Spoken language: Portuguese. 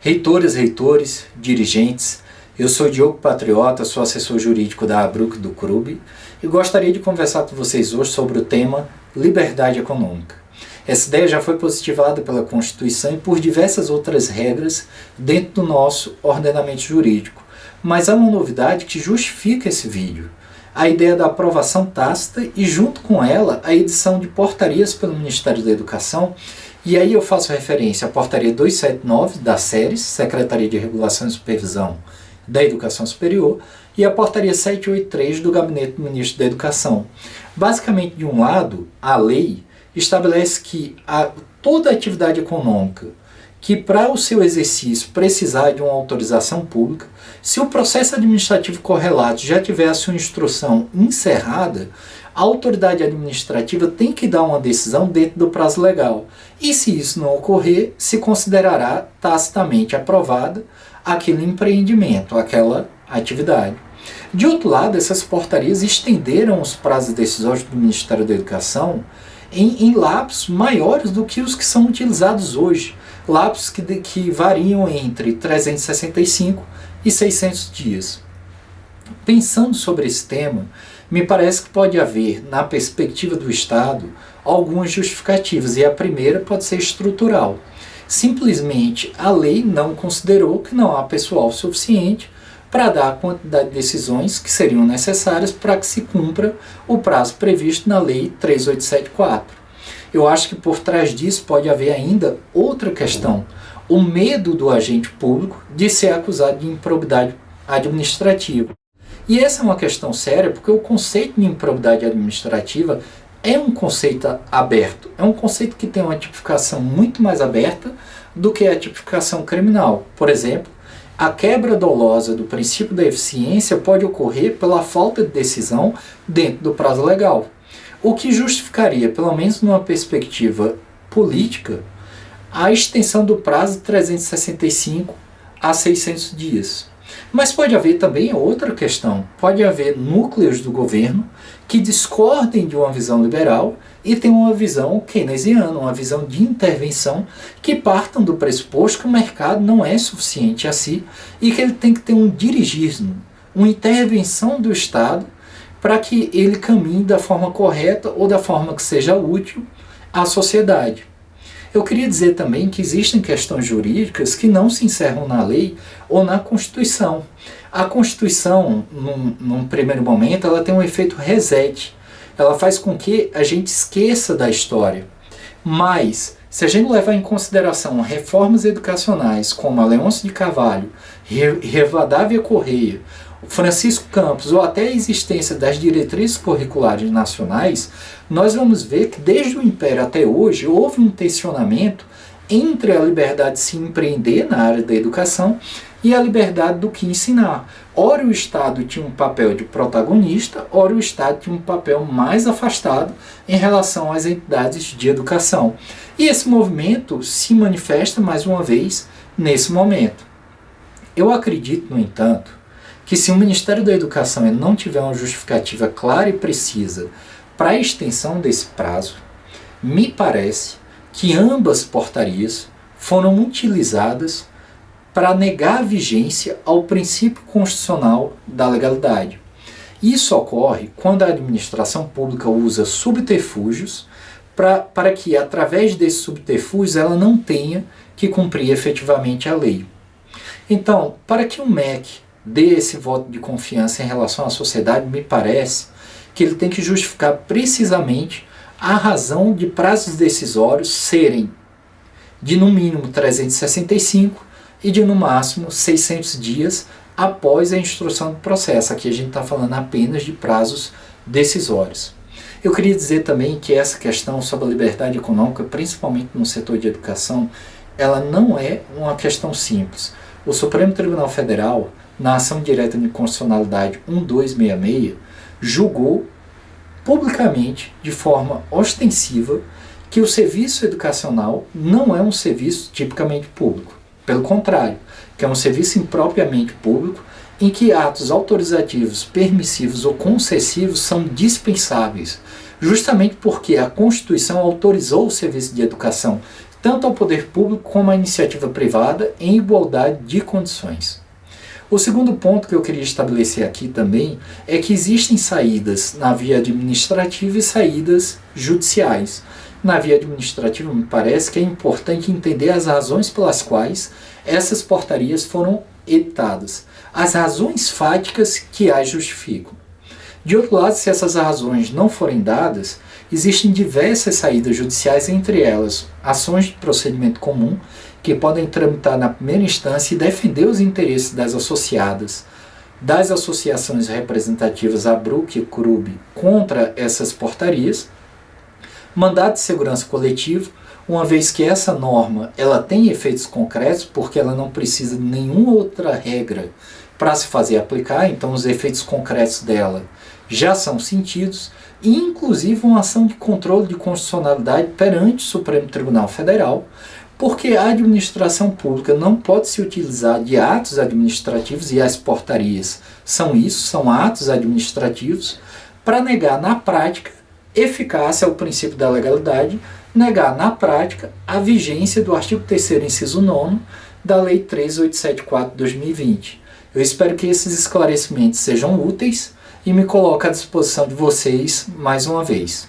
Reitoras, reitores, dirigentes, eu sou Diogo Patriota, sou assessor jurídico da Abruc do CRUB e gostaria de conversar com vocês hoje sobre o tema liberdade econômica. Essa ideia já foi positivada pela Constituição e por diversas outras regras dentro do nosso ordenamento jurídico, mas há uma novidade que justifica esse vídeo. A ideia da aprovação tácita e, junto com ela, a edição de portarias pelo Ministério da Educação. E aí eu faço referência à portaria 279 da SERES, Secretaria de Regulação e Supervisão da Educação Superior, e a portaria 783 do Gabinete do Ministro da Educação. Basicamente, de um lado, a lei estabelece que toda atividade econômica que para o seu exercício precisar de uma autorização pública, se o processo administrativo correlato já tiver a sua instrução encerrada, a autoridade administrativa tem que dar uma decisão dentro do prazo legal. E se isso não ocorrer, se considerará tacitamente aprovada aquele empreendimento, aquela atividade. De outro lado, essas portarias estenderam os prazos decisórios do Ministério da Educação em lapsos maiores do que os que são utilizados hoje. Lapsos que variam entre 365 e 600 dias. Pensando sobre esse tema, me parece que pode haver, na perspectiva do Estado, algumas justificativas, e a primeira pode ser estrutural. Simplesmente a lei não considerou que não há pessoal suficiente para dar a quantidade de decisões que seriam necessárias para que se cumpra o prazo previsto na Lei 3874. Eu acho que por trás disso pode haver ainda outra questão, o medo do agente público de ser acusado de improbidade administrativa. E essa é uma questão séria porque o conceito de improbidade administrativa é um conceito aberto, é um conceito que tem uma tipificação muito mais aberta do que a tipificação criminal. Por exemplo, a quebra dolosa do princípio da eficiência pode ocorrer pela falta de decisão dentro do prazo legal, o que justificaria, pelo menos numa perspectiva política, a extensão do prazo de 365 a 600 dias. Mas pode haver também outra questão, pode haver núcleos do governo que discordem de uma visão liberal e tenham uma visão keynesiana, uma visão de intervenção que partam do pressuposto que o mercado não é suficiente a si e que ele tem que ter um dirigismo, uma intervenção do Estado para que ele caminhe da forma correta ou da forma que seja útil à sociedade. Eu queria dizer também que existem questões jurídicas que não se encerram na lei ou na Constituição. A Constituição, num primeiro momento, ela tem um efeito reset. Ela faz com que a gente esqueça da história. Mas, se a gente levar em consideração reformas educacionais como a Leôncio de Carvalho, Rivadavia Correia, Francisco Campos ou até a existência das diretrizes curriculares nacionais, nós vamos ver que desde o Império até hoje houve um tensionamento entre a liberdade de se empreender na área da educação e a liberdade do que ensinar. Ora o Estado tinha um papel de protagonista, ora o Estado tinha um papel mais afastado em relação às entidades de educação. E esse movimento se manifesta mais uma vez nesse momento. Eu acredito, no entanto, que se o Ministério da Educação não tiver uma justificativa clara e precisa para a extensão desse prazo, me parece que ambas portarias foram utilizadas para negar a vigência ao princípio constitucional da legalidade. Isso ocorre quando a administração pública usa subterfúgios para que, através desses subterfúgios, ela não tenha que cumprir efetivamente a lei. Então, para que o MEC dê esse voto de confiança em relação à sociedade, me parece que ele tem que justificar precisamente a razão de prazos decisórios serem de no mínimo 365 e de no máximo 600 dias após a instrução do processo. Aqui a gente está falando apenas de prazos decisórios. Eu queria dizer também que essa questão sobre a liberdade econômica, principalmente no setor de educação, ela não é uma questão simples. O Supremo Tribunal Federal, na ação direta de constitucionalidade 1266, julgou publicamente, de forma ostensiva, que o serviço educacional não é um serviço tipicamente público. Pelo contrário, que é um serviço impropriamente público em que atos autorizativos, permissivos ou concessivos são dispensáveis, justamente porque a Constituição autorizou o serviço de educação tanto ao poder público como à iniciativa privada, em igualdade de condições. O segundo ponto que eu queria estabelecer aqui também é que existem saídas na via administrativa e saídas judiciais. Na via administrativa, me parece que é importante entender as razões pelas quais essas portarias foram editadas, as razões fáticas que as justificam. De outro lado, se essas razões não forem dadas, existem diversas saídas judiciais, entre elas ações de procedimento comum, que podem tramitar na primeira instância e defender os interesses das associadas, das associações representativas ABRUC e CRUB contra essas portarias, mandado de segurança coletivo, uma vez que essa norma ela tem efeitos concretos, porque ela não precisa de nenhuma outra regra para se fazer aplicar, então os efeitos concretos dela já são sentidos, e inclusive uma ação de controle de constitucionalidade perante o Supremo Tribunal Federal, porque a administração pública não pode se utilizar de atos administrativos, e as portarias são isso, são atos administrativos, para negar na prática eficácia ao princípio da legalidade, negar na prática a vigência do artigo 3º, inciso 9º, da Lei 13.874 de 2020. Eu espero que esses esclarecimentos sejam úteis e me coloco à disposição de vocês mais uma vez.